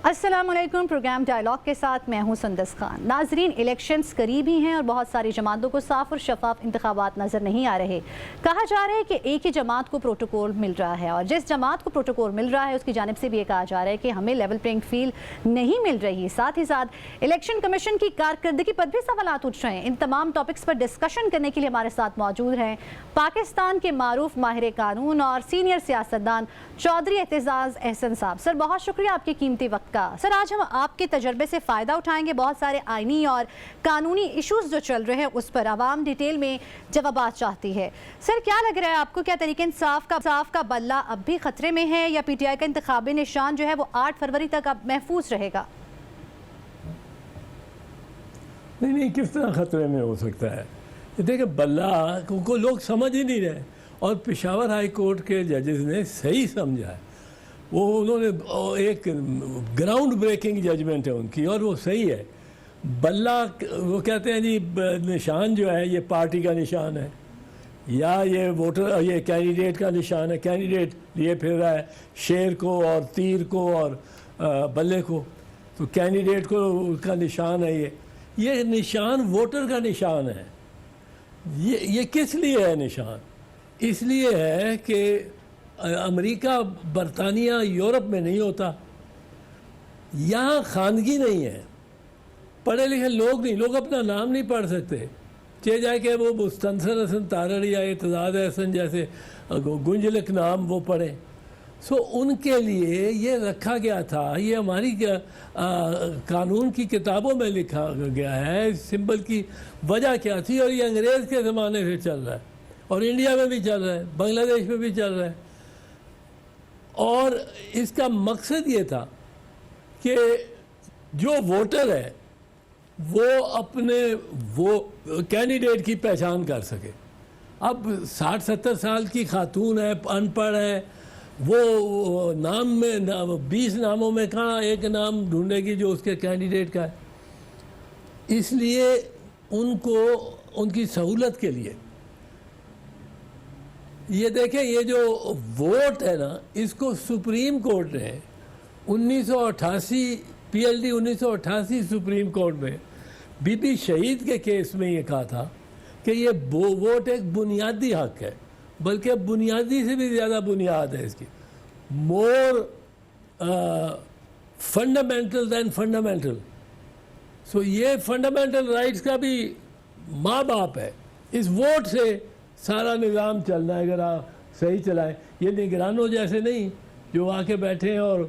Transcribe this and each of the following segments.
السلام علیکم، programme dialogue کے ساتھ میں ہوں سندس خان۔ ناظرین، الیکشنز قریب ہی ہیں اور بہت ساری جماعتوں کو صاف اور شفاف انتخابات نظر نہیں آ رہے۔ کہا جا رہا ہے کہ ایک ہی جماعت کو پروٹوکول مل رہا ہے، اور جس جماعت کو پروٹوکول مل رہا ہے اس کی جانب سے بھی یہ کہا جا رہا ہے کہ ہمیں لیول پلینگ فیلڈ نہیں مل رہی۔ ساتھ ہی ساتھ الیکشن کمیشن کی کارکردگی پر بھی سوالات اٹھ رہے ہیں۔ ان تمام ٹاپکس پر ڈسکشن کرنے کے لیے ہمارے ساتھ موجود ہیں پاکستان کے معروف ماہر قانون اور سینئر سیاستدان چودھری اعتزاز احسن صاحب۔ سر، بہت شکریہ آپ کے قیمتی وقت کا۔ سر، آج ہم آپ کے تجربے سے فائدہ اٹھائیں گے، بہت سارے آئینی اور قانونی ایشوز جو چل رہے ہیں اس پر عوام ڈیٹیل میں جوابات چاہتی ہے۔ سر، کیا لگ رہا ہے آپ کو، کیا تحریک انصاف کا بلہ اب بھی خطرے میں ہے یا پی ٹی آئی کا انتخابی نشان جو ہے وہ 8 فروری تک اب محفوظ رہے گا؟ نہیں، کس طرح خطرے میں ہو سکتا ہے؟ دیکھیں، بلہ کو لوگ سمجھ ہی نہیں رہے، اور پشاور ہائی کورٹ کے ججز نے صحیح سمجھا ہے۔ انہوں نے ایک گراؤنڈ بریکنگ ججمنٹ ہے ان کی، اور وہ صحیح ہے۔ بلہ وہ کہتے ہیں جی نشان جو ہے یہ پارٹی کا نشان ہے، یا یہ ووٹر یہ کینڈیڈیٹ کا نشان ہے، کینڈیڈیٹ لیے پھر رہا ہے شیر کو اور تیر کو اور بلے کو، تو کینڈیڈیٹ کو اس کا نشان ہے۔ یہ نشان ووٹر کا نشان ہے۔ یہ کس لیے ہے نشان؟ اس لیے ہے کہ امریکہ، برطانیہ، یورپ میں نہیں ہوتا، یہاں خواندگی نہیں ہے، پڑھے لکھے لوگ نہیں، لوگ اپنا نام نہیں پڑھ سکتے، چاہے جائے کہ وہ مستنصر حسن تارڑ یا اعتزاز احسن جیسے گنجلک نام وہ پڑھیں۔ ان کے لیے یہ رکھا گیا تھا، یہ ہماری قانون کی کتابوں میں لکھا گیا ہے۔ سمبل کی وجہ کیا تھی، اور یہ انگریز کے زمانے سے چل رہا ہے، اور انڈیا میں بھی چل رہا ہے، بنگلہ دیش میں بھی چل رہا ہے۔ اور اس کا مقصد یہ تھا کہ جو ووٹر ہے وہ اپنے کینڈیڈیٹ کی پہچان کر سکے۔ اب 60-70 سال کی خاتون ہے، ان پڑھ ہے، وہ نام میں 20 ناموں میں کہاں ایک نام ڈھونڈے گی جو اس کے کینڈیڈیٹ کا ہے؟ اس لیے ان کو ان کی سہولت کے لیے یہ دیکھیں، یہ جو ووٹ ہے نا، اس کو سپریم کورٹ نے 1988 P L D 1988 supreme court میں بی بی شہید کے کیس میں یہ کہا تھا کہ یہ ووٹ ایک بنیادی حق ہے، بلکہ بنیادی سے بھی زیادہ بنیاد ہے اس کی، مور فنڈامنٹل دین فنڈامنٹل۔ یہ فنڈامنٹل رائٹس کا بھی ماں باپ ہے۔ اس ووٹ سے سارا نظام چلنا ہے اگر آپ صحیح چلائیں۔ یہ نگرانوں جیسے نہیں جو آ کے بیٹھے ہیں اور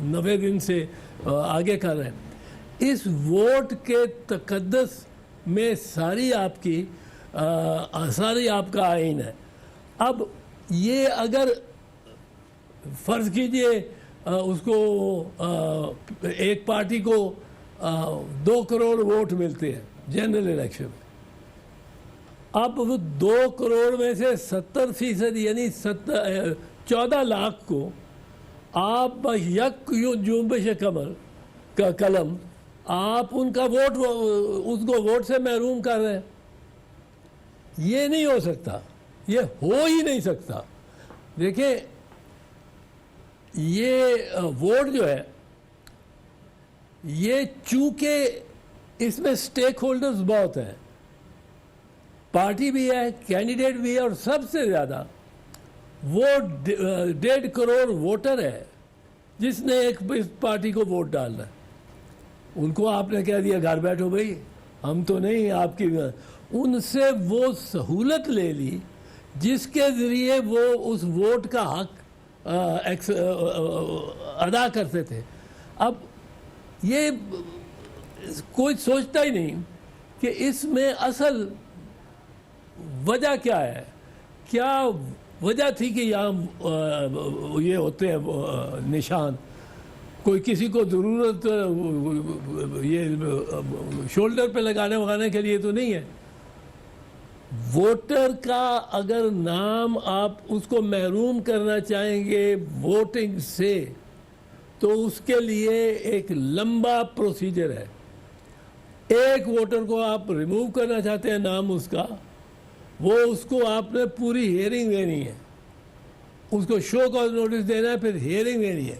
90 دن سے آگے کر رہے ہیں۔ اس ووٹ کے تقدس میں ساری آپ کا آئین ہے۔ اب یہ اگر فرض کیجئے اس کو ایک پارٹی کو 2 کروڑ ووٹ ملتے ہیں جنرل الیکشن میں، اب وہ 2 کروڑ میں سے 70% یعنی 14 لاکھ کو آپ یک جنبش کمر کا قلم آپ ان کا ووٹ اس کو ووٹ سے محروم کر رہے ہیں۔ یہ نہیں ہو سکتا، یہ ہو ہی نہیں سکتا۔ دیکھیں، یہ ووٹ جو ہے یہ چونکہ اس میں سٹیک ہولڈرز بہت ہیں، پارٹی بھی ہے، کینڈیڈیٹ بھی ہے، اور سب سے زیادہ وہ 1.5 کروڑ ووٹر ہے جس نے ایک پارٹی کو ووٹ ڈالنا ہے۔ ان کو آپ نے کہہ دیا گھر بیٹھو بھائی، ہم تو نہیں آپ کی، ان سے وہ سہولت لے لی جس کے ذریعے وہ اس ووٹ کا حق ادا کرتے تھے۔ اب یہ کوئی سوچتا ہی نہیں کہ اس میں اصل وجہ کیا ہے، کیا وجہ تھی کہ یہاں یہ ہوتے ہیں نشان۔ کوئی کسی کو ضرورت یہ شولڈر پہ لگانے کے لیے تو نہیں ہے۔ ووٹر کا اگر نام آپ اس کو محروم کرنا چاہیں گے ووٹنگ سے، تو اس کے لیے ایک لمبا پروسیجر ہے۔ ایک ووٹر کو آپ ریموو کرنا چاہتے ہیں نام اس کا، وہ اس کو آپ نے پوری ہیئرنگ دینی ہے، اس کو شو کاز نوٹس دینا ہے، پھر ہیئرنگ دینی ہے،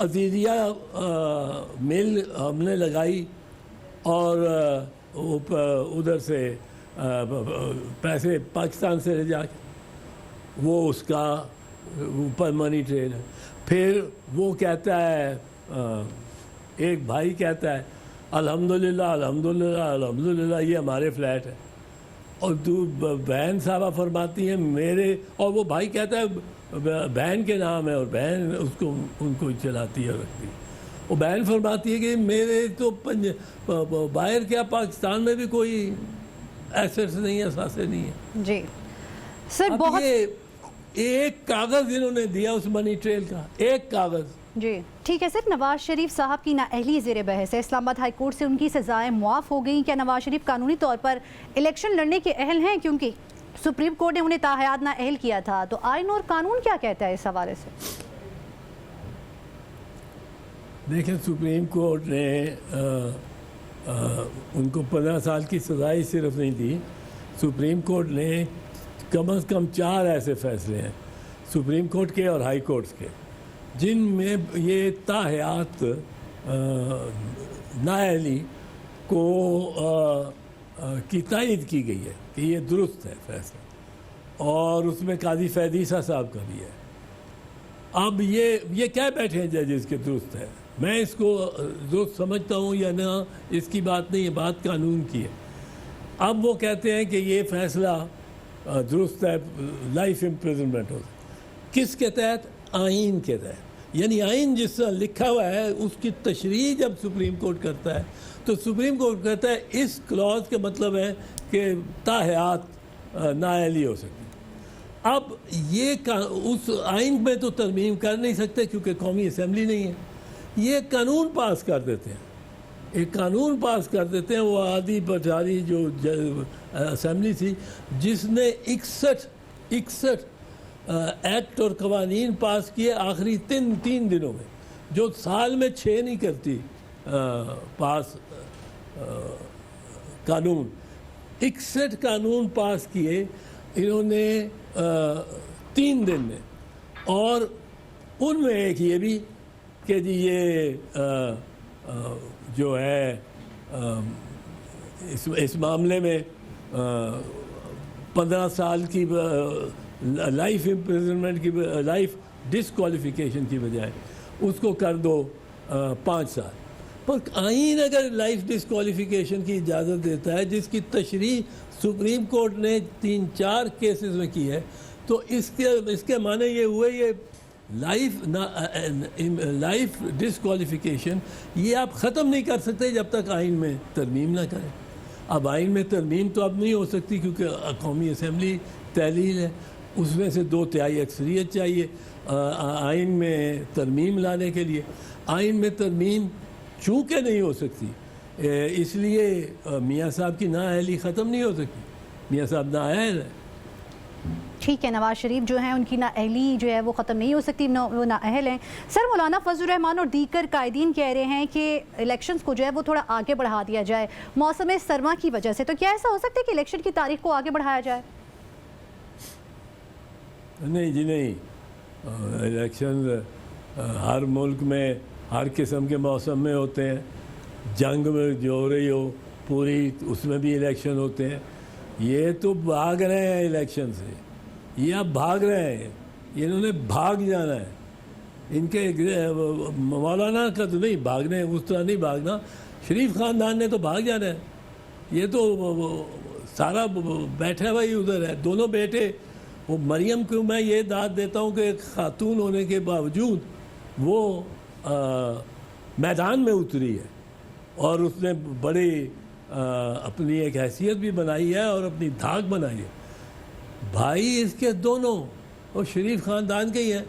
عزیزیہ مل ہم نے لگائی اور ادھر سے پیسے پاکستان سے لے جا کے وہ اس کا اوپر منی ٹریل ہے. پھر وہ کہتا ہے ایک بھائی کہتا ہے الحمدللہ الحمدللہ الحمدللہ یہ ہمارے فلیٹ ہے, اور بہن صاحبہ فرماتی ہیں میرے, اور وہ بھائی کہتا ہے بہن کے نام ہے اور بہن اس کو ان کو چلاتی ہے رکھتی ہے. وہ بہن فرماتی ہے کہ میرے تو باہر کیا پاکستان میں بھی کوئی ایسیٹس نہیں ہے, اثاثے نہیں ہیں. جی سر اب بہت یہ ایک کاغذ انہوں نے دیا اس منی ٹریل کا, ایک کاغذ. جی ٹھیک ہے سر. نواز شریف صاحب کی نااہلی زیر بحث ہے, اسلام آباد ہائی کورٹ سے ان کی سزائیں معاف ہو گئیں. کیا نواز شریف قانونی طور پر الیکشن لڑنے کے اہل ہیں, کیونکہ سپریم کورٹ نے انہیں تاحیات نااہل کیا تھا, تو آئین اور قانون کیا کہتا ہے اس حوالے سے؟ دیکھیں سپریم کورٹ نے ان کو 15 سال کی سزائی صرف نہیں دی. سپریم کورٹ نے کم از کم 4 ایسے فیصلے ہیں سپریم کورٹ کے اور ہائی کورٹس کے جن میں یہ تاحیات نااہلی کو کی تائید کی گئی ہے کہ یہ درست ہے فیصلہ, اور اس میں قاضی فیدیسہ صاحب کا بھی ہے. اب یہ کہہ بیٹھے ہیں ججز کے درست ہے, میں اس کو درست سمجھتا ہوں یا نہ اس کی بات نہیں, یہ بات قانون کی ہے. اب وہ کہتے ہیں کہ یہ فیصلہ درست ہے, لائف امپریزنمنٹ ہو. کس کے تحت؟ آئین کے تحت. یعنی آئین جس طرح لکھا ہوا ہے اس کی تشریح جب سپریم کورٹ کرتا ہے تو سپریم کورٹ کہتا ہے اس کلاز کا مطلب ہے کہ تاحیات نااہلی ہو سکتی. اب یہ اس آئین میں تو ترمیم کر نہیں سکتے کیونکہ قومی اسمبلی نہیں ہے. یہ قانون پاس کر دیتے ہیں, ایک قانون پاس کر دیتے ہیں. وہ آدھی پٹاری جو اسمبلی تھی جس نے 61 ایکٹ اور قوانین پاس کیے آخری 3 دنوں میں, جو سال میں 6 نہیں کرتی پاس قانون. 61 قانون پاس کیے انہوں نے 3 دن میں, اور ان میں ایک یہ بھی کہ جی یہ جو ہے اس معاملے میں 15 سال کی لائف امپریزنمنٹ کی, لائف ڈسکوالیفیکیشن کی بجائے اس کو کر دو 5 سال. پر آئین اگر لائف ڈسکوالیفیکیشن کی اجازت دیتا ہے جس کی تشریح سپریم کورٹ نے 3-4 کیسز میں کی ہے, تو اس کے معنی یہ ہوئے یہ لائف ڈسکوالیفیکیشن یہ آپ ختم نہیں کر سکتے جب تک آئین میں ترمیم نہ کریں. اب آئین میں ترمیم تو اب نہیں ہو سکتی کیونکہ قومی اسمبلی تحلیل ہے, اس میں سے 2/3 اکثریت چاہیے آئین میں ترمیم لانے کے لیے. آئین میں ترمیم چونکہ نہیں ہو سکتی اس لیے میاں صاحب کی نااہلی ختم نہیں ہو سکتی. میاں صاحب نااہل ہے. ٹھیک ہے, نواز شریف جو ہیں ان کی نااہلی جو ہے وہ ختم نہیں ہو سکتی, وہ نااہل ہیں. سر مولانا فضل الرحمان اور دیگر قائدین کہہ رہے ہیں کہ الیکشنز کو جو ہے وہ تھوڑا آگے بڑھا دیا جائے موسم سرما کی وجہ سے, تو کیا ایسا ہو سکتا ہے کہ الیکشن کی تاریخ کو آگے بڑھایا جائے؟ نہیں جی نہیں, الیکشن ہر ملک میں ہر قسم کے موسم میں ہوتے ہیں. جنگ میں جو ہو رہی ہو پوری اس میں بھی الیکشن ہوتے ہیں. یہ تو بھاگ رہے ہیں الیکشن سے, یہ اب بھاگ رہے ہیں, انہوں نے بھاگ جانا ہے. ان کے مولانا کا تو نہیں بھاگنے, اس طرح نہیں بھاگنا. شریف خاندان نے تو بھاگ جانا ہے. یہ تو سارا بیٹھا ہوا ہی ادھر ہے. دونوں بیٹے, وہ مریم کو میں یہ داد دیتا ہوں کہ ایک خاتون ہونے کے باوجود وہ میدان میں اتری ہے اور اس نے بڑی اپنی ایک حیثیت بھی بنائی ہے اور اپنی دھاک بنائی ہے. بھائی اس کے دونوں اور شریف خاندان کے ہی ہیں.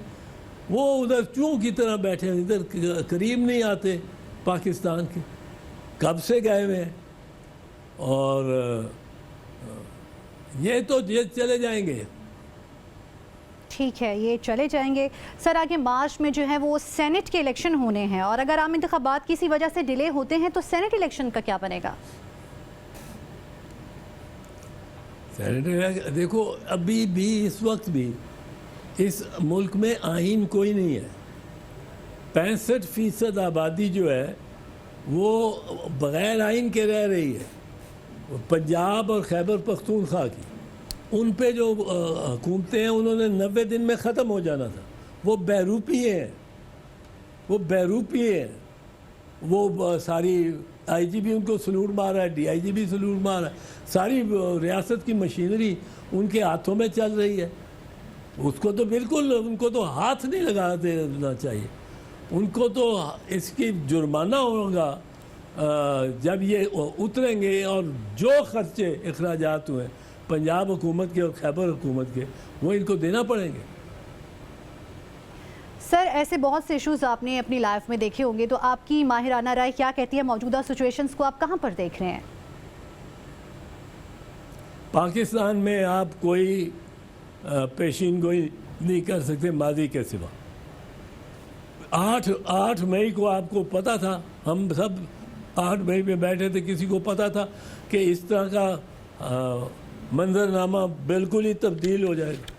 وہ ادھر چوں کی طرح بیٹھے ہیں, ادھر قریب نہیں آتے پاکستان کے, کب سے گئے ہوئے ہیں. اور یہ تو چلے جائیں گے. ٹھیک ہے, یہ چلے جائیں گے. سر آگے مارچ میں جو ہے وہ سینٹ کے الیکشن ہونے ہیں, اور اگر عام انتخابات کسی وجہ سے ڈیلے ہوتے ہیں تو سینٹ الیکشن کا کیا بنے گا؟ سینٹ دیکھو, ابھی بھی اس وقت بھی اس ملک میں آئین کوئی نہیں ہے. 65% آبادی جو ہے وہ بغیر آئین کے رہ رہی ہے، پنجاب اور خیبر پختونخوا کی، ان پہ جو حکومتیں ہیں انہوں نے 90 دن میں ختم ہو جانا تھا. وہ بہروپی ہیں، وہ ساری آئی جی بھی ان کو سلوٹ مارا ہے، ڈی آئی جی بھی سلوٹ مارا ہے، ساری ریاست کی مشینری ان کے ہاتھوں میں چل رہی ہے. اس کو تو بالکل ان کو تو ہاتھ نہیں لگا دینا چاہیے. ان کو تو اس کی جرمانہ ہوگا جب یہ اتریں گے، اور جو خرچے اخراجات ہوئے پنجاب حکومت کے اور خیبر حکومت کے وہ ان کو دینا پڑیں گے. سر ایسے بہت سے ایشوز آپ نے اپنی لائف میں دیکھے ہوں گے، تو آپ کی ماہرانہ رائے کیا کہتی ہے؟ موجودہ سچویشنز کو آپ کہاں پر دیکھ رہے ہیں؟ پاکستان میں آپ کوئی پیشین گوئی نہیں کر سکتے ماضی کے سوا. 8 مئی کو آپ کو پتا تھا، ہم سب 8 مئی پہ بیٹھے تھے، کسی کو پتا تھا کہ اس طرح کا منظرنامہ بالکل ہی تبدیل ہو جائے گا.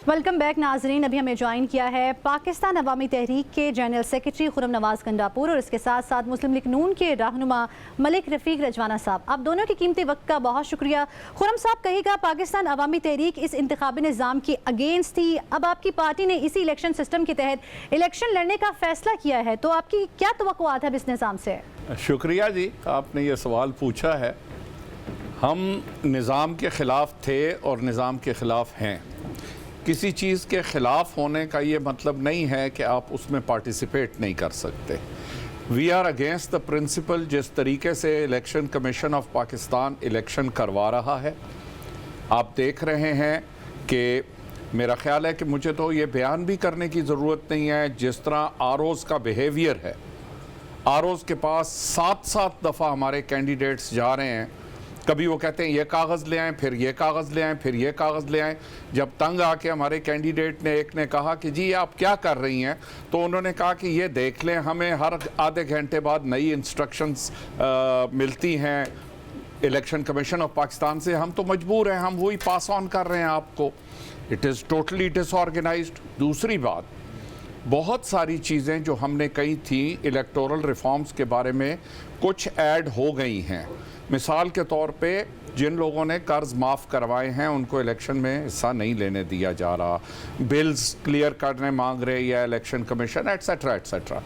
ویلکم بیک ناظرین. ابھی ہمیں جوائن کیا ہے پاکستان عوامی تحریک کے جنرل سیکرٹری خرم نواز گنڈاپور، اور اس کے ساتھ ساتھ مسلم لیگ نون کے رہنما ملک رفیق رجوانہ صاحب. آپ دونوں کی قیمتی وقت کا بہت شکریہ. خرم صاحب کہے گا، پاکستان عوامی تحریک اس انتخابی نظام کی اگینسٹ تھی، اب آپ کی پارٹی نے اسی الیکشن سسٹم کے تحت الیکشن لڑنے کا فیصلہ کیا ہے، تو آپ کی کیا توقعات ہے اس نظام سے؟ شکریہ جی، آپ نے یہ سوال پوچھا ہے. ہم نظام کے خلاف تھے اور نظام کے خلاف ہیں. کسی چیز کے خلاف ہونے کا یہ مطلب نہیں ہے کہ آپ اس میں پارٹیسپیٹ نہیں کر سکتے. We are against the principle جس طریقے سے election commission of Pakistan election کروا رہا ہے. آپ دیکھ رہے ہیں کہ میرا خیال ہے کہ مجھے تو یہ بیان بھی کرنے کی ضرورت نہیں ہے جس طرح آروز کا بیہیویئر ہے. آروز کے پاس 7 دفعہ ہمارے کینڈیڈیٹس جا رہے ہیں. کبھی وہ کہتے ہیں یہ کاغذ لے آئیں، پھر یہ کاغذ لے آئیں، پھر یہ کاغذ لے آئیں. جب تنگ آ کے ہمارے کینڈیڈیٹ نے ایک نے کہا کہ جی آپ کیا کر رہی ہیں، تو انہوں نے کہا کہ یہ دیکھ لیں، ہمیں ہر آدھے گھنٹے بعد نئی انسٹرکشنز ملتی ہیں الیکشن کمیشن آف پاکستان سے، ہم تو مجبور ہیں، ہم وہی پاس آن کر رہے ہیں آپ کو. It is totally disorganised. دوسری بات، بہت ساری چیزیں جو ہم نے کہی تھیں الیکٹورل ریفارمز کے بارے میں کچھ ایڈ ہو گئی ہیں. مثال کے طور پہ جن لوگوں نے قرض معاف کروائے ہیں ان کو الیکشن میں حصہ نہیں لینے دیا جا رہا. بلز کلیئر کرنے مانگ رہی ہے الیکشن کمیشن، ایٹسیٹرا ایٹسیٹرا.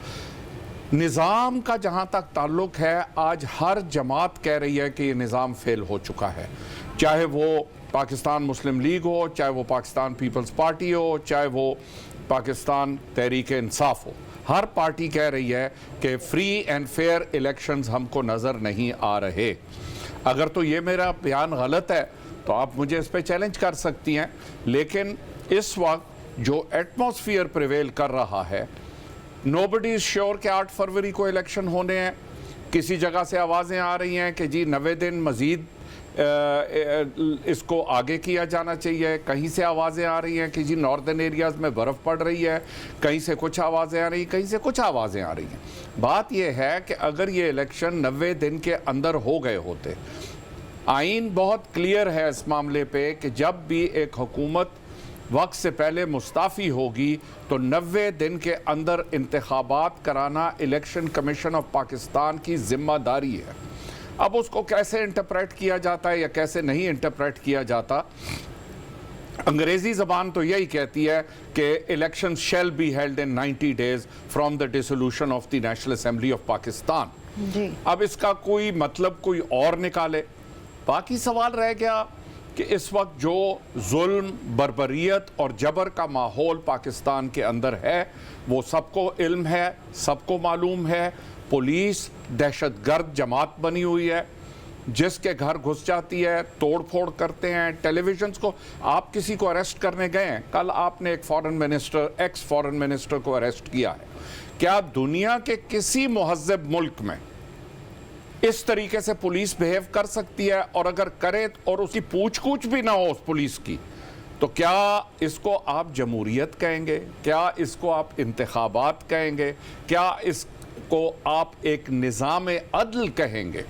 نظام کا جہاں تک تعلق ہے، آج ہر جماعت کہہ رہی ہے کہ یہ نظام فیل ہو چکا ہے. چاہے وہ پاکستان مسلم لیگ ہو، چاہے وہ پاکستان پیپلز پارٹی ہو، چاہے وہ پاکستان تحریک انصاف ہو. ہر پارٹی کہہ رہی ہے کہ فری اینڈ فیئر الیکشنز ہم کو نظر نہیں آ رہے. اگر تو یہ میرا بیان غلط ہے تو آپ مجھے اس پہ چیلنج کر سکتی ہیں، لیکن اس وقت جو ایٹماسفیئر پریویل کر رہا ہے، نوبڈی از شیور کہ 8 فروری کو الیکشن ہونے ہیں. کسی جگہ سے آوازیں آ رہی ہیں کہ جی 90 دن مزید اس کو آگے کیا جانا چاہیے. کہیں سے آوازیں آ رہی ہیں کہ جی ناردرن ایریاز میں برف پڑ رہی ہے. کہیں سے کچھ آوازیں آ رہی ہیں، کہیں سے کچھ آوازیں آ رہی ہیں. بات یہ ہے کہ اگر یہ الیکشن 90 دن کے اندر ہو گئے ہوتے، آئین بہت کلیئر ہے اس معاملے پہ کہ جب بھی ایک حکومت وقت سے پہلے مستعفی ہوگی تو 90 دن کے اندر انتخابات کرانا الیکشن کمیشن آف پاکستان کی ذمہ داری ہے. اب اس کو کیسے انٹرپریٹ کیا جاتا ہے یا کیسے نہیں انٹرپریٹ کیا جاتا، انگریزی زبان تو یہی کہتی ہے کہ election shall be held in 90 days from the dissolution of the national assembly of Pakistan. اب اس کا کوئی مطلب کوئی اور نکالے. باقی سوال رہ گیا کہ اس وقت جو ظلم، بربریت اور جبر کا ماحول پاکستان کے اندر ہے وہ سب کو علم ہے، سب کو معلوم ہے. پولیس دہشت گرد جماعت بنی ہوئی ہے، جس کے گھر گھس جاتی ہے، توڑ پھوڑ کرتے ہیں. ٹیلی ویژنز کو آپ کسی کو اریسٹ کرنے گئے ہیں، کل آپ نے ایک ایکس فورن منسٹر کو اریسٹ کیا ہے. کیا دنیا کے کسی مہذب ملک میں اس طریقے سے پولیس بہیو کر سکتی ہے؟ اور اگر کرے اور اس کی پوچھ گچھ بھی نہ ہو اس پولیس کی، تو کیا اس کو آپ جمہوریت کہیں گے؟ کیا اس کو آپ انتخابات کہیں گے؟ کیا اس کو آپ ایک نظام عدل کہیں گے؟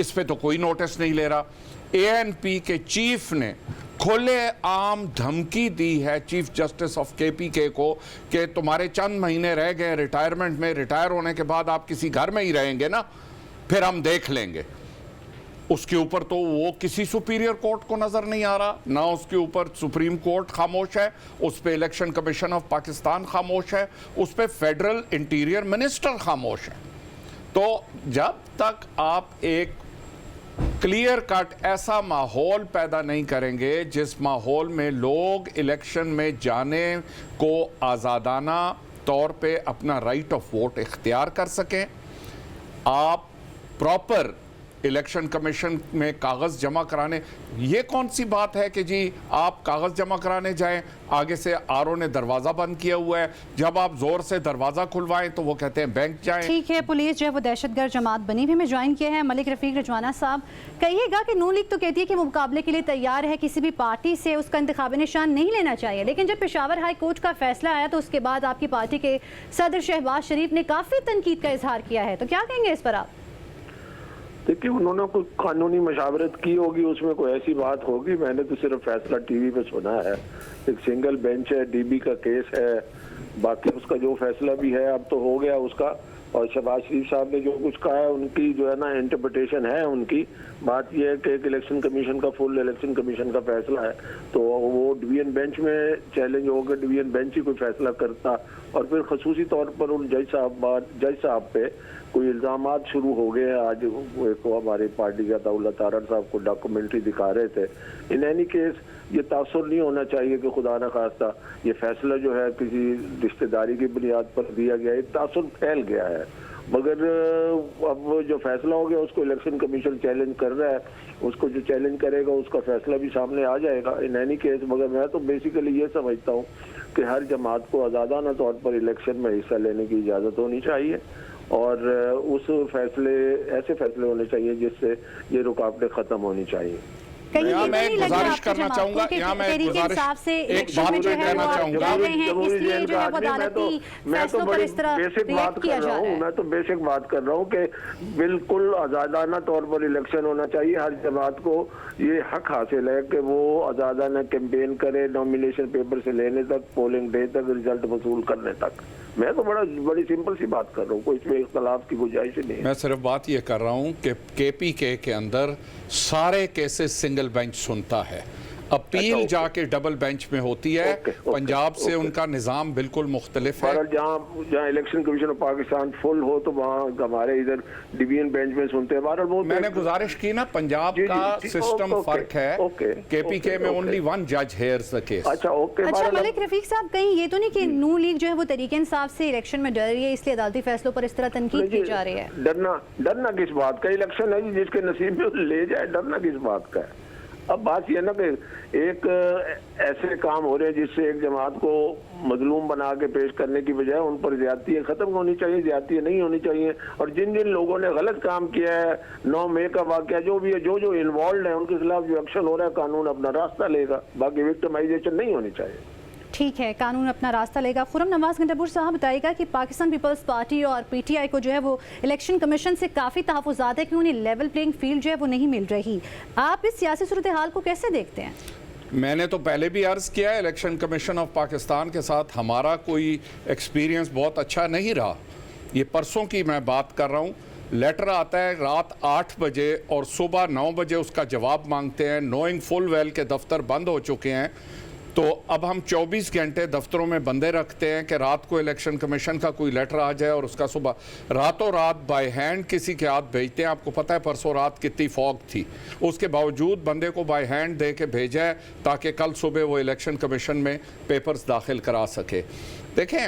اس پہ تو کوئی نوٹس نہیں لے رہا. اے این پی کے چیف نے کھلے عام دھمکی دی ہے چیف جسٹس آف KPK کو کہ تمہارے چند مہینے رہ گئے ریٹائرمنٹ میں، ریٹائر ہونے کے بعد آپ کسی گھر میں ہی رہیں گے نا، پھر ہم دیکھ لیں گے. اس کے اوپر تو وہ کسی سپیریئر کورٹ کو نظر نہیں آ رہا، نہ اس کے اوپر سپریم کورٹ خاموش ہے، اس پہ الیکشن کمیشن آف پاکستان خاموش ہے، اس پہ فیڈرل انٹیریئر منسٹر خاموش ہے. تو جب تک آپ ایک کلیئر کٹ ایسا ماحول پیدا نہیں کریں گے جس ماحول میں لوگ الیکشن میں جانے کو آزادانہ طور پہ اپنا رائٹ آف ووٹ اختیار کر سکیں، آپ پراپر الیکشن کمیشن میں کاغذ جمع کرانے، یہ کون سی بات ہے کہ جی آپ کاغذ جمع کرانے جائیں، آگے سے RO نے دروازہ بند کیا ہوا ہے، جب آپ زور سے دروازہ کھلوائیں تو وہ کہتے ہیں بینک جائیں. ٹھیک ہے، پولیس جو ہے وہ دہشت گرد جماعت بنی ہوئی میں جوائن کیا ہے. ملک رفیق رجوانہ صاحب، کہیے گا کہ نون لیگ تو کہتی ہے کہ وہ مقابلے کے لیے تیار ہے، کسی بھی پارٹی سے اس کا انتخابی نشان نہیں لینا چاہیے، لیکن جب پشاور ہائی کورٹ کا فیصلہ آیا تو اس کے بعد آپ کی پارٹی کے صدر شہباز شریف نے کافی تنقید کا اظہار کیا ہے، تو کیا کہیں گے اس پر آپ؟ دیکھیے انہوں نے کوئی قانونی مشاورت کی ہوگی، اس میں کوئی ایسی بات ہوگی. میں نے تو صرف فیصلہ ٹی وی پہ سنا ہے. ایک سنگل بینچ ہے، DB کا کیس ہے، باقی اس کا جو فیصلہ بھی ہے اب تو ہو گیا اس کا. اور شہباز شریف صاحب نے جو کچھ کہا ہے ان کی جو ہے نا انٹرپریٹیشن ہے ان کی. بات یہ ہے کہ ایک الیکشن کمیشن کا فل الیکشن کمیشن کا فیصلہ ہے تو وہ ڈویژن بینچ میں چیلنج ہوگا، ڈویژن بینچ ہی کوئی فیصلہ کرتا. اور پھر خصوصی طور پر ان جج صاحب پہ کوئی الزامات شروع ہو گئے. آج ہماری پارٹی کا دولت تارڑ صاحب کو ڈاکومنٹری دکھا رہے تھے. ان اینی کیس یہ تاثر نہیں ہونا چاہیے کہ خدا نہ خواستہ یہ فیصلہ جو ہے کسی رشتہ داری کی بنیاد پر دیا گیا ہے، تاثر پھیل گیا ہے. مگر اب جو فیصلہ ہو گیا اس کو الیکشن کمیشن چیلنج کر رہا ہے، اس کو جو چیلنج کرے گا اس کا فیصلہ بھی سامنے آ جائے گا ان اینی کیس. مگر میں تو بیسیکلی یہ سمجھتا ہوں کہ ہر جماعت کو آزادانہ طور پر الیکشن میں حصہ لینے کی اجازت ہونی چاہیے اور اس ایسے فیصلے ہونے چاہیے جس سے یہ رکاوٹیں ختم ہونی چاہیے. یہاں میں ایک گزارش کرنا چاہوں گا، یہاں میں ایک بات کہنا چاہوں گا. میں تو بڑی بیسک بات کر رہا ہوں، میں تو بیسک بات کر رہا ہوں کہ بالکل آزادانہ طور پر الیکشن ہونا چاہیے. ہر جماعت کو یہ حق حاصل ہے کہ وہ آزادانہ کیمپین کرے، نامینیشن پیپر سے لینے تک، پولنگ ڈے تک، رزلٹ وصول کرنے تک. میں تو بڑی سمپل سی بات کر رہا ہوں، کوئی اس میں اختلاف کی گنجائش نہیں. میں صرف بات یہ کر رہا ہوں کہ KPK کے اندر سارے کیسز سنگل بینچ سنتا ہے، اپیل جا کے ڈبل بینچ میں ہوتی ہے. پنجاب سے ان کا نظام بالکل مختلف ہے. جہاں الیکشن کمیشن آف پاکستان فل ہو تو وہاں ہمارے ادھر ڈویژن بینچ میں سنتے ہیں. میں نے گزارش کی نا، پنجاب کا سسٹم فرق ہے، KPK میں only one judge hears the case. اچھا ملک رفیق صاحب، کہیں یہ تو نہیں کہ نون لیگ جو ہے وہ تحریک انصاف سے الیکشن میں ڈر رہی ہے اس لیے عدالتی فیصلوں پر اس طرح تنقید کی جا رہی ہے؟ ڈرنا کس بات کا؟ الیکشن ہے جس کے نصیب میں لے جائے، ڈرنا کس بات کا ہے؟ اب بات یہ نا کہ ایک ایسے کام ہو رہے ہیں جس سے ایک جماعت کو مظلوم بنا کے پیش کرنے کی بجائے ان پر زیادتیاں ختم ہونی چاہیے، زیادتیاں نہیں ہونی چاہیے. اور جن لوگوں نے غلط کام کیا ہے، 9 مئی کا واقعہ جو بھی ہے، جو انوالوڈ ہیں ان کے خلاف جو ایکشن ہو رہا ہے قانون اپنا راستہ لے گا. باقی وکٹمائزیشن نہیں ہونی چاہیے. ٹھیک ہے، قانون اپنا راستہ لے گا. خرم نواز گنڈاپور صاحب بتائے گا کہ پاکستان پیپلز پارٹی اور PTI کو جو ہے وہ الیکشن کمیشن سے کافی تحفظات ہے کہ انہیں لیول پلینگ فیلڈ جو ہے وہ نہیں مل رہی. آپ اس سیاسی صورتحال کو کیسے دیکھتے ہیں؟ میں نے تو پہلے بھی عرض کیا ہے، الیکشن کمیشن آف پاکستان کے ساتھ ہمارا کوئی ایکسپیرینس بہت اچھا نہیں رہا. یہ پرسوں کی میں بات کر رہا ہوں، لیٹر آتا ہے رات 8 بجے اور صبح 9 بجے اس کا جواب مانگتے ہیں، نوئنگ فل ویل کے دفتر بند ہو چکے ہیں. تو اب ہم 24 گھنٹے دفتروں میں بندے رکھتے ہیں کہ رات کو الیکشن کمیشن کا کوئی لیٹر آ جائے اور اس کا صبح راتوں رات بائی ہینڈ کسی کے ہاتھ بھیجتے ہیں. آپ کو پتہ ہے پرسوں رات کتنی فوگ تھی، اس کے باوجود بندے کو بائی ہینڈ دے کے بھیجا ہے تاکہ کل صبح وہ الیکشن کمیشن میں پیپرز داخل کرا سکے. دیکھیں،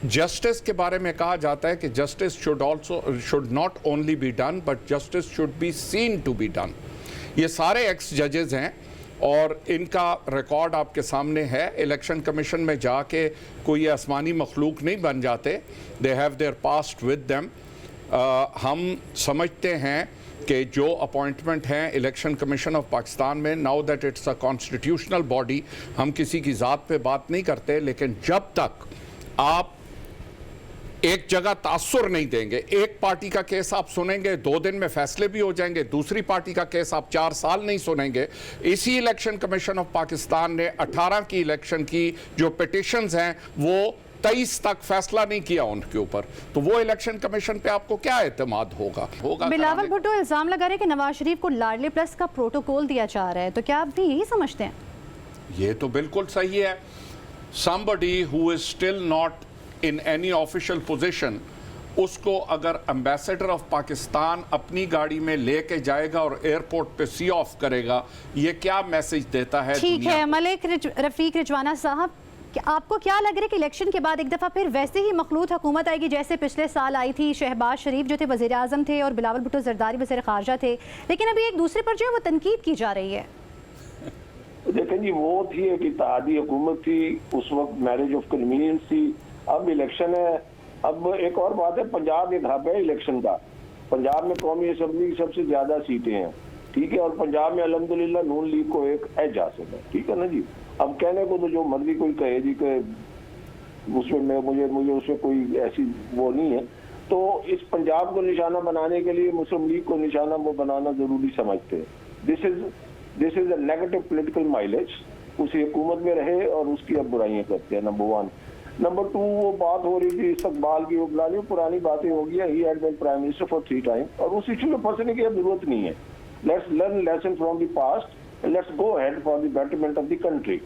جسٹس کے بارے میں کہا جاتا ہے کہ justice should not only be done but justice should be seen to be done. یہ سارے ایکس ججز ہیں اور ان کا ریکارڈ آپ کے سامنے ہے. الیکشن کمیشن میں جا کے کوئی آسمانی مخلوق نہیں بن جاتے. they have their past with them. ہم سمجھتے ہیں کہ جو اپوائنٹمنٹ ہیں الیکشن کمیشن آف پاکستان میں، now that it's a constitutional body, ہم کسی کی ذات پہ بات نہیں کرتے، لیکن جب تک آپ ایک جگہ تاثر نہیں دیں گے. ایک پارٹی کا کیس آپ سنیں گے 2 دن میں فیصلے بھی ہو جائیں گے, دوسری پارٹی کا کیس آپ 4 سال نہیں سنیں گے. اسی الیکشن کمیشن آف پاکستان نے 18 کی الیکشن کی جو پیٹیشنز ہیں وہ 23 تک فیصلہ نہیں کیا ان کے اوپر, تو وہ الیکشن کمیشن پہ آپ کو کیا اعتماد ہوگا؟ بلاول بھٹو الزام لگا رہے کہ نواز شریف کو لاڈلی پلس کا پروٹوکول دیا جا رہا ہے, تو کیا آپ بھی یہی سمجھتے ہیں؟ یہ تو بالکل صحیح ہے. somebody who is still not in any official position, اس کو اگر امبیسڈر آف پاکستان اپنی گاڑی میں لے کے جائے گا اور ایئرپورٹ پہ سی آف کرے گا, یہ کیا میسج دیتا ہے؟ ٹھیک ہے ملک رفیق رجوانہ صاحب, کہ آپ کو کیا لگ رہا ہے کہ الیکشن کے بعد ایک دفعہ پھر ویسے ہی مخلوط حکومت آئے گی جیسے پچھلے سال آئی تھی؟ شہباز شریف جو تھے وزیر اعظم تھے اور بلاول بھٹو زرداری وزیر خارجہ تھے, لیکن ابھی ایک دوسرے پر جو ہے وہ تنقید کی جا رہی ہے. دیکھیں جی, وہ تھی ایک اتحادی حکومت تھی, اس وقت میرج آف کنوینئنس تھی, اب الیکشن ہے. اب ایک اور بات ہے, پنجاب ایک ہب ہے الیکشن کا. پنجاب میں قومی اسمبلی کی سب سے زیادہ سیٹیں ہیں, ٹھیک ہے, اور پنجاب میں الحمدللہ نون لیگ کو ایک ایج حاصل ہے, ٹھیک ہے نا جی. اب کہنے کو تو جو مرضی کوئی کہے جی کہ اس میں مجھے اس میں کوئی ایسی وہ نہیں ہے, تو اس پنجاب کو نشانہ بنانے کے لیے مسلم لیگ کو نشانہ وہ بنانا ضروری سمجھتے ہیں. دس از اے نیگیٹو پولیٹیکل مائلیج. اسی حکومت میں رہے اور اس کی اب برائیاں کرتے ہیں, نمبر 1. نمبر 2, وہ بات ہو رہی تھی استقبال کی, وہ بلانی پرانی باتیں ہو گئی. He had been prime minister for 3 time, اور اس ایشو میں پھنسنے کی اب ضرورت نہیں ہے. Let's learn lesson from the past, let's go ahead for the betterment of the country.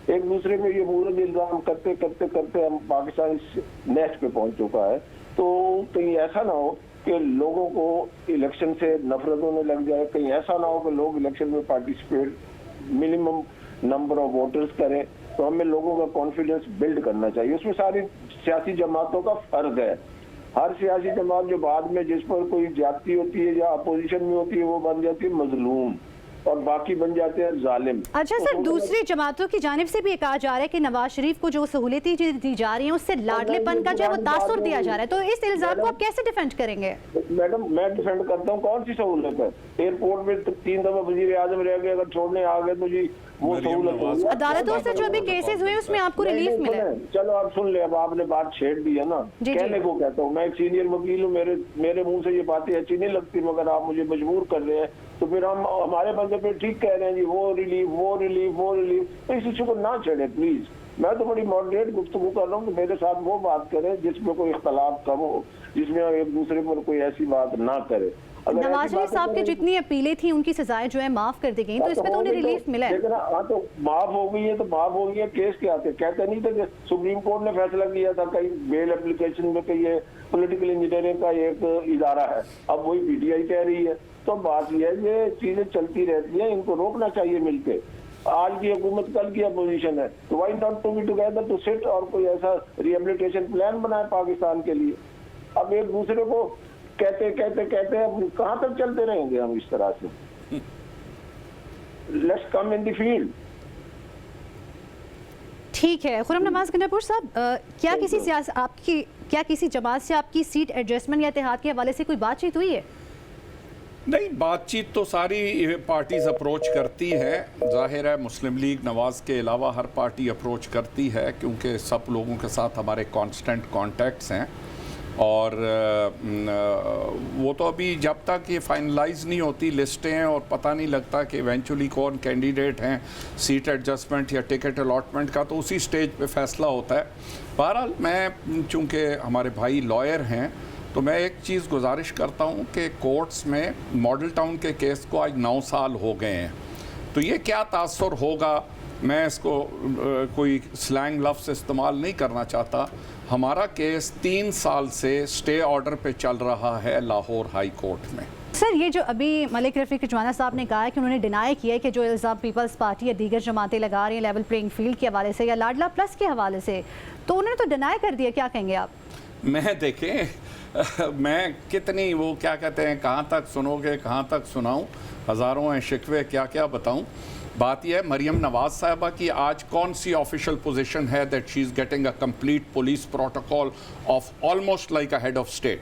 ایک دوسرے میں یہ مورد الزام کرتے کرتے کرتے ہم پاکستان اس نیسٹ پہ پہنچ چکا ہے. تو کہیں ایسا نہ ہو کہ لوگوں کو الیکشن سے نفرت ہونے لگ جائے, کہیں ایسا نہ ہو کہ لوگ الیکشن میں participate minimum number of voters کریں. تو ہمیں لوگوں کا کانفیڈنس بلڈ کرنا چاہیے. اس میں ساری سیاسی جماعتوں کا فرض ہے. ہر سیاسی جماعت جو بعد میں جس پر کوئی زیادتی ہوتی ہے یا اپوزیشن میں ہوتی ہے وہ بن جاتی ہے مظلوم, اور باقی بن جاتے ہیں ظالم. اچھا سر, دوسری جماعتوں کی جانب سے بھی یہ کہا جا رہا ہے کہ نواز شریف کو جو سہولتیں دی جا رہی ہیں اس سے لاڈلے پن کا جو ہے وہ تاثر دیا جا رہا ہے, تو اس الزام کو آپ کیسے ڈیفینڈ کریں گے؟ میڈم میں ڈیفینڈ کرتا ہوں, کون سی سہولت ہے؟ ایئرپورٹ میں 3 دفعہ وزیر اعظم رہ گئے, اگر چھوڑنے آ گئے تو جی وہ سہولت. عدالتوں سے جو ابھی کیسز ہوئے اس میں آپ کو ریلیف ملا ہے. چلو آپ سن لیں, اب آپ نے بات چھیڑ دی ہے نا. کہنے کو کہتا ہوں, میں ایک سینئر وکیل ہوں, میرے منہ سے یہ باتیں اچھی نہیں لگتی, مگر آپ مجھے مجبور کر رہے ہیں تو پھر ہم ہمارے بندے پہ ٹھیک کہہ رہے ہیں جی وہ ریلیف. اس ایشو کو نہ چھیڑے پلیز. میں تو بڑی ماڈریٹ گفتگو کر رہا ہوں, تو میرے ساتھ وہ بات کریں جس میں کوئی اختلاف کم ہو, جس میں ایک دوسرے پر کوئی ایسی بات نہ کرے. نواز شریف صاحب کی جتنی اپیلیں تھیں ان کی سزائیں جو ہے معاف کر دی گئیں, تو اس میں تو انہیں ریلیف ملا ہے. ہاں تو معاف ہو گئی ہے تو معاف ہو گئی ہے. کیس کیا تھے؟ کہتے نہیں تھے کہ سپریم کورٹ نے فیصلہ کیا تھا کئی بیل اپلیکیشن میں کہ یہ پولیٹیکل انجینئرنگ کا ایک ادارہ ہے, اب وہی پی ٹی آئی کہہ رہی ہے. تو بات یہ ہے, یہ چیزیں چلتی رہتی ہیں, ان کو روکنا چاہیے مل کے. آج کی حکومت کل کی اپوزیشن ہے, تو why not to be together to sit اور کوئی ایسا ریہیبلیٹیشن پلان بنائے پاکستان کے لیے. اب ایک دوسرے کو کہتے اب کہاں تک چلتے رہیں گے ہم اس طرح سے؟ Let's come in the field. ٹھیک ہے. خرم نواز گنڈاپور صاحب, کیا کسی جماعت سے آپ کی سیٹ ایڈجسٹمنٹ یا اتحاد کے حوالے سے کوئی بات چیت ہوئی ہے؟ نہیں, بات چیت تو ساری پارٹیز اپروچ کرتی ہے. ظاہر ہے مسلم لیگ نواز کے علاوہ ہر پارٹی اپروچ کرتی ہے, کیونکہ سب لوگوں کے ساتھ ہمارے کانسٹنٹ کانٹیکٹس ہیں, اور وہ تو ابھی جب تک یہ فائنلائز نہیں ہوتی لسٹیں اور پتہ نہیں لگتا کہ ایونچولی کون کینڈیڈیٹ ہیں سیٹ ایڈجسٹمنٹ یا ٹکٹ الاٹمنٹ کا, تو اسی سٹیج پہ فیصلہ ہوتا ہے. بہرحال میں چونکہ ہمارے بھائی لائر ہیں تو میں ایک چیز گزارش کرتا ہوں کہ کورٹس میں ماڈل ٹاؤن کے کیس کو آج 9 سال ہو گئے ہیں, تو یہ کیا تاثر ہوگا, میں اس کو کوئی سلینگ لفظ استعمال نہیں کرنا چاہتا. ہمارا کیس 3 سال سے سٹے آرڈر پہ چل رہا ہے لاہور ہائی کورٹ میں. سر, یہ جو ابھی ملک رفیق رجوانہ صاحب نے کہا ہے کہ انہوں نے ڈینائی کیا ہے کہ جو الزام پیپلز پارٹی یا دیگر جماعتیں لگا رہی ہیں لیول پلینگ فیلڈ کے حوالے سے یا لاڈلا پلس کے حوالے سے, تو انہوں نے تو ڈینائی کر دیا, کیا کہیں گے آپ؟ میں دیکھیں, میں کتنی وہ کیا کہتے ہیں کہاں تک سنو گے کہاں تک سناؤں, ہزاروں ہیں شکوے, کیا بتاؤں. بات یہ ہے مریم نواز صاحبہ کی آج کون سی آفیشل پوزیشن ہے that she is getting a complete police protocol of almost like a head of state.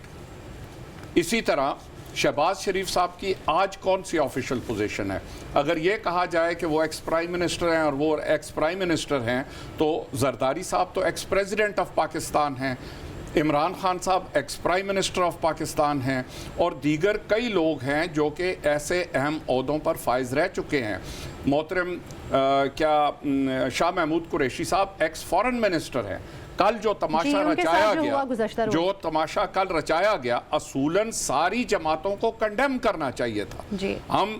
اسی طرح شہباز شریف صاحب کی آج کون سی آفیشل پوزیشن ہے؟ اگر یہ کہا جائے کہ وہ ایکس پرائم منسٹر ہیں اور وہ ایکس پرائم منسٹر ہیں, تو زرداری صاحب تو ایکس پریزیڈنٹ آف پاکستان ہیں. عمران خان صاحب ex prime minister of Pakistan ہیں اور دیگر کئی لوگ ہیں جو کہ ایسے اہم عہدوں پر فائز رہ چکے ہیں. محترم شاہ محمود قریشی صاحب ایکس فارن منسٹر ہیں. کل جو تماشا رچایا گیا اصولاً ساری جماعتوں کو کنڈیم کرنا چاہیے تھا. ہم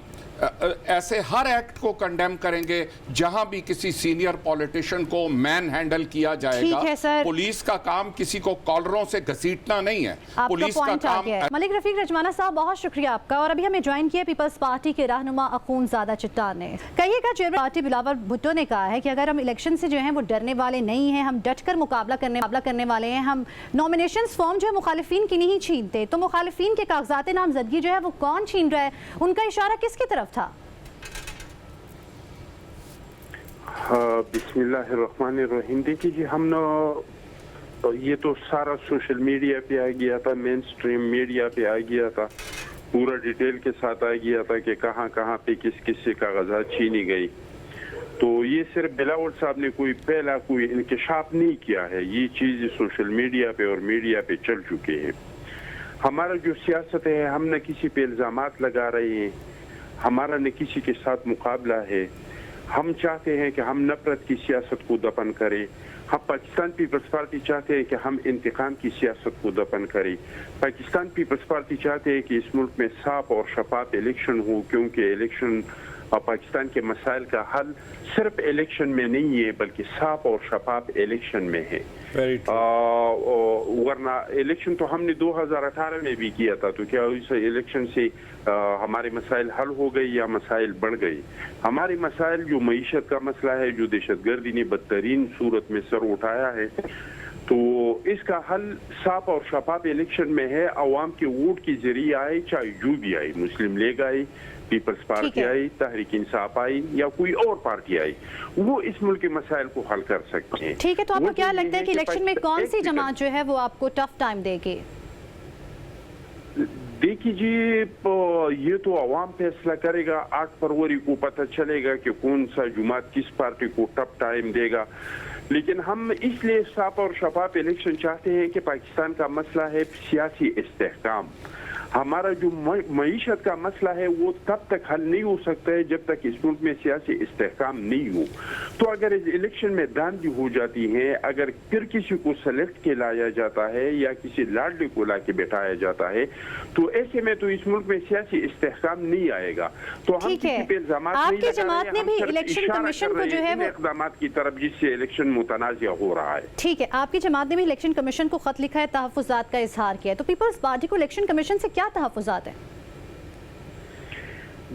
ایسے ہر ایکٹ کو کنڈیم کریں گے جہاں بھی کسی سینئر پولیٹیشین کو مین ہینڈل کیا جائے گا. پولیس کا کام کسی کو کالروں سے گھسیٹنا نہیں ہے. پولیس کا کام. ملک رفیق رجمانہ صاحب بہت شکریہ آپ کا. اور ابھی ہمیں جوائن کیا پیپلز پارٹی کے رہنما اخون زادہ چٹان نے. کہیے گا چیئرمین پارٹی بلاول بھٹو نے کہا ہے کہ اگر ہم الیکشن سے جو ہیں وہ ڈرنے والے نہیں ہیں, ہم ڈٹ کر مقابلہ کرنے والے ہیں, ہم نومینیشنز فارم جو ہے مخالفین کی نہیں چھینتے, تو مخالفین کے کاغذات نامزدگی جو ہے وہ کون چھین رہا ہے؟ ان کا اشارہ کس کی طرف تھا؟ بسم اللہ الرحمن الرحیم. دیکھیے جی, ہم نے یہ تو سارا سوشل میڈیا پہ آ گیا تھا, مین سٹریم میڈیا پہ آ گیا تھا, پورا ڈیٹیل کے ساتھ آ گیا تھا کہ کہاں کہاں پہ کس کس سے کاغذات چھینی گئی. تو یہ صرف بلاول صاحب نے کوئی انکشاف نہیں کیا ہے, یہ چیز سوشل میڈیا پہ اور میڈیا پہ چل چکے ہیں. ہمارا جو سیاست ہے, ہم نہ کسی پہ الزامات لگا رہے ہیں, ہمارا نہ کسی کے ساتھ مقابلہ ہے. ہم چاہتے ہیں کہ ہم نفرت کی سیاست کو دفن کریں. ہم پاکستان پیپلز پارٹی چاہتے ہیں کہ ہم انتقام کی سیاست کو دفن کریں. پاکستان پیپلز پارٹی چاہتے ہیں کہ اس ملک میں صاف اور شفاف الیکشن ہو, کیونکہ الیکشن پاکستان کے مسائل کا حل صرف الیکشن میں نہیں ہے بلکہ صاف اور شفاف الیکشن میں ہے. ورنہ الیکشن تو ہم نے 2018 میں بھی کیا تھا, تو کیا اس الیکشن سے ہمارے مسائل حل ہو گئے یا مسائل بڑھ گئے؟ ہمارے مسائل جو معیشت کا مسئلہ ہے, جو دہشت گردی نے بدترین صورت میں سر اٹھایا ہے, تو اس کا حل صاف اور شفاف الیکشن میں ہے. عوام کے ووٹ کے ذریعے آئے, چاہے جو بھی آئے, مسلم لیگ آئی, پیپلز پارٹی آئی, تحریک انصاف آئی یا کوئی اور پارٹی آئی, وہ اس ملک کے مسائل کو حل کر سکتے ہیں. ٹھیک ہے, تو آپ کو کیا لگتا ہے کہ الیکشن میں کون سی جماعت جو ہے وہ آپ کو ٹف ٹائم دے گی؟ دیکھیے جی, یہ تو عوام فیصلہ کرے گا. 8 فروری کو پتہ چلے گا کہ کون سا جماعت کس پارٹی کو ٹف ٹائم دے گا. لیکن ہم اس لیے صاف اور شفاف الیکشن چاہتے ہیں کہ پاکستان کا مسئلہ ہے سیاسی استحکام. ہمارا جو معیشت کا مسئلہ ہے وہ تب تک حل نہیں ہو سکتا ہے جب تک اس ملک میں سیاسی استحکام نہیں ہو. تو اگر اس الیکشن میں داندھی ہو جاتی ہے, اگر پھر کسی کو سلیکٹ کے لایا جاتا ہے یا کسی لاڈلے کو لا کے بٹھایا جاتا ہے, تو ایسے میں تو اس ملک میں سیاسی استحکام نہیں آئے گا. تو ہم کسی پہ الزامات نہیں لگا رہے, ہم صرف اشارہ کر رہے ہیں ان اقدامات کی طرف جس سے الیکشن متنازع ہو رہا ہے. ٹھیک ہے, آپ کی جماعت نے بھی الیکشن کمیشن کو خط لکھا ہے, تحفظات کا اظہار کیا ہے, تو پیپلز پارٹی کو الیکشن کمیشن سے کیا تحفظات ہیں؟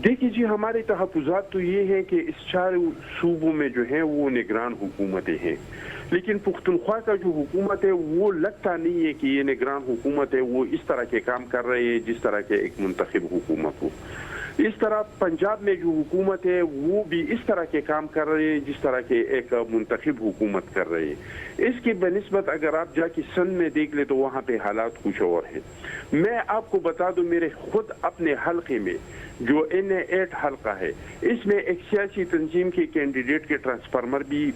دیکھیے جی, ہمارے تحفظات تو یہ ہے کہ اس 4 صوبوں میں جو ہیں وہ نگران حکومتیں ہیں, لیکن پختونخوا کا جو حکومت ہے وہ لگتا نہیں ہے کہ یہ نگران حکومت ہے, وہ اس طرح کے کام کر رہے ہیں جس طرح کے ایک منتخب حکومت ہو. اس طرح پنجاب میں جو حکومت ہے وہ بھی اس طرح کے کام کر رہے ہیں جس طرح کے ایک منتخب حکومت کر رہے ہیں. اس کی بنسبت اگر آپ جا کے سندھ میں دیکھ لیں تو وہاں پہ حالات کچھ اور ہیں. میں آپ کو بتا دوں, میرے خود اپنے حلقے میں جو NA8 حلقہ ہے, اس میں ایک سیاسی تنظیم کے کینڈیڈیٹ کے ٹرانسفارمر بھی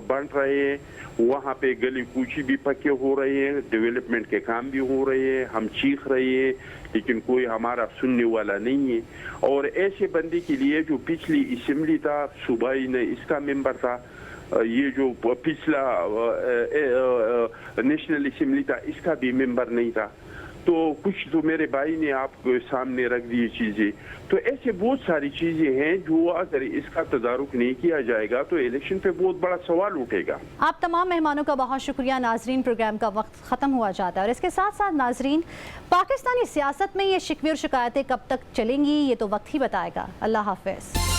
بن رہے ہیں, وہاں پہ گلی کوچی بھی پکے ہو رہے ہیں, ڈیولپمنٹ کے کام بھی ہو رہے ہیں. ہم چیخ رہے ہیں لیکن کوئی ہمارا سننے والا نہیں ہے. اور ایسے بندے کے لیے جو پچھلی اسمبلی تھا, صوبائی نے اس کا ممبر تھا, یہ جو پچھلا نیشنل اسمبلی تھا اس کا بھی ممبر نہیں تھا, تو کچھ تو میرے بھائی نے آپ کو سامنے رکھ دی چیزیں. تو ایسے بہت ساری چیزیں ہیں جو اگر اس کا تدارک نہیں کیا جائے گا تو الیکشن پہ بہت بڑا سوال اٹھے گا. آپ تمام مہمانوں کا بہت شکریہ. ناظرین, پروگرام کا وقت ختم ہوا جاتا ہے, اور اس کے ساتھ ساتھ ناظرین, پاکستانی سیاست میں یہ شکوے اور شکایتیں کب تک چلیں گی یہ تو وقت ہی بتائے گا. اللہ حافظ.